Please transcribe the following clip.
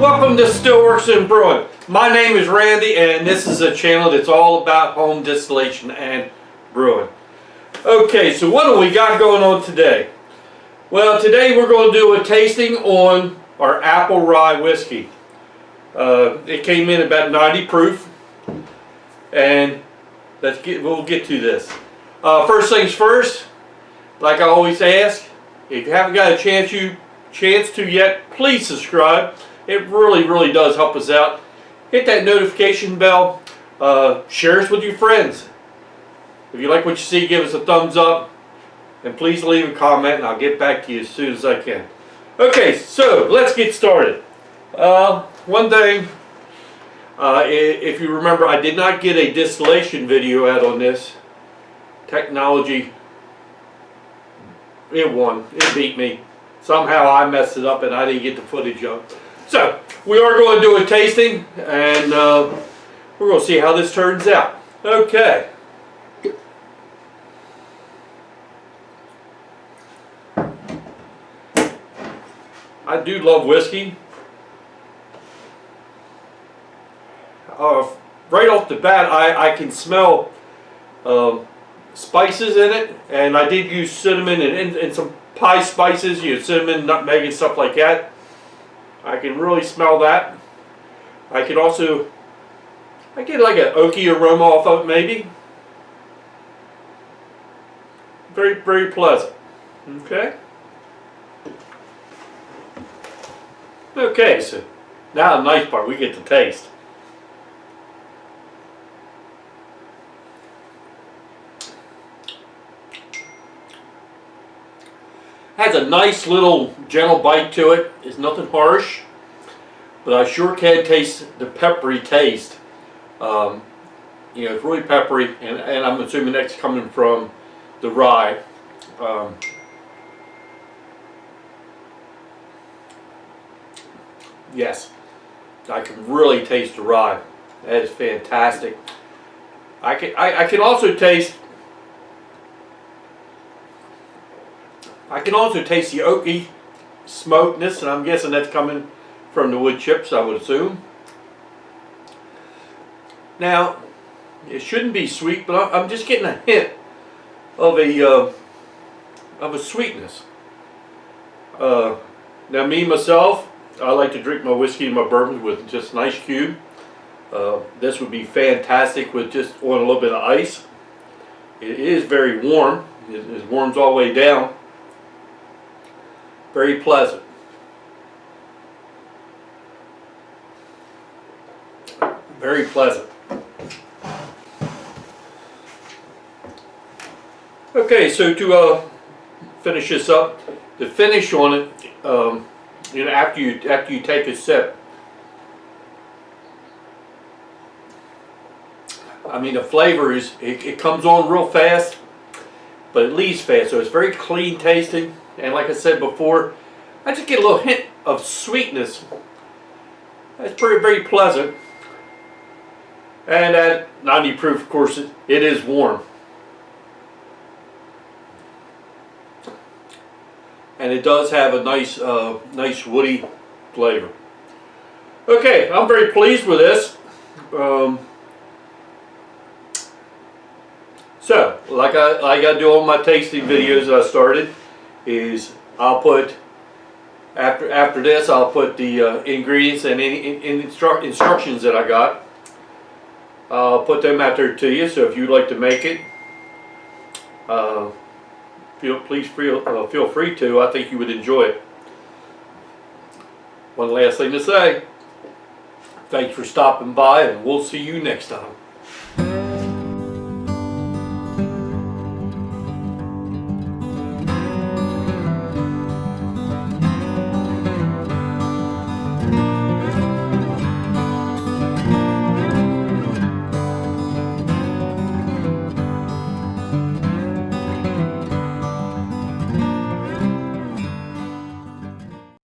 Welcome to Stillworks and Brewing. My name is Randy and this is a channel that's all about home distillation and brewing. Okay, so what do we got going on today? Well, today we're going to do a tasting on our Apple Rye Whiskey. It came in about 90 proof, and we'll get to this. First things first, like I always ask, if you haven't got a chance to yet, please subscribe. It really does help us out. Hit that notification bell. Share us with your friends. If you like what you see, give us a thumbs up. And please leave a comment and I'll get back to you as soon as I can. Okay, so let's get started. One thing, if you remember, I did not get a distillation video out on this. Technology, it won. It beat me. Somehow I messed it up and I didn't get the footage up. So, we are going to do a tasting, and we're going to see how this turns out. Okay. I do love whiskey. Right off the bat, I can smell spices in it, and I did use cinnamon and some pie spices, cinnamon, nutmeg, and stuff like that. I can really smell that. I get like an oaky aroma off of it, maybe. Very pleasant. Okay. Okay, so now the nice part, we get to taste. Has a nice little gentle bite to it. It's nothing harsh, but I sure can taste the peppery taste. It's really peppery, and I'm assuming that's coming from the rye. Yes, I can really taste the rye. That is fantastic. I can also taste. I can also taste the oaky smokiness, and I'm guessing that's coming from the wood chips, I would assume. Now, it shouldn't be sweet, but I'm just getting a hint of a sweetness. Now, myself, I like to drink my whiskey and my bourbon with just an ice cube. This would be fantastic with just on a little bit of ice. It is very warm. It warms all the way down. Very pleasant. Very pleasant. Okay, so to finish this up, the finish on it, after you take a sip, I mean, the flavor it comes on real fast, but it leaves fast, so it's very clean tasting. And like I said before, I just get a little hint of sweetness. That's very pleasant. And at 90 proof, of course, it is warm. And it does have a nice woody flavor. Okay, I'm very pleased with this. So, like I do on my tasting videos that I started, is I'll put after this I'll put the ingredients and any instructions that I got. I'll put them out there to you, so if you'd like to make it, please feel free to. I think you would enjoy it. One last thing to say, thanks for stopping by, and we'll see you next time.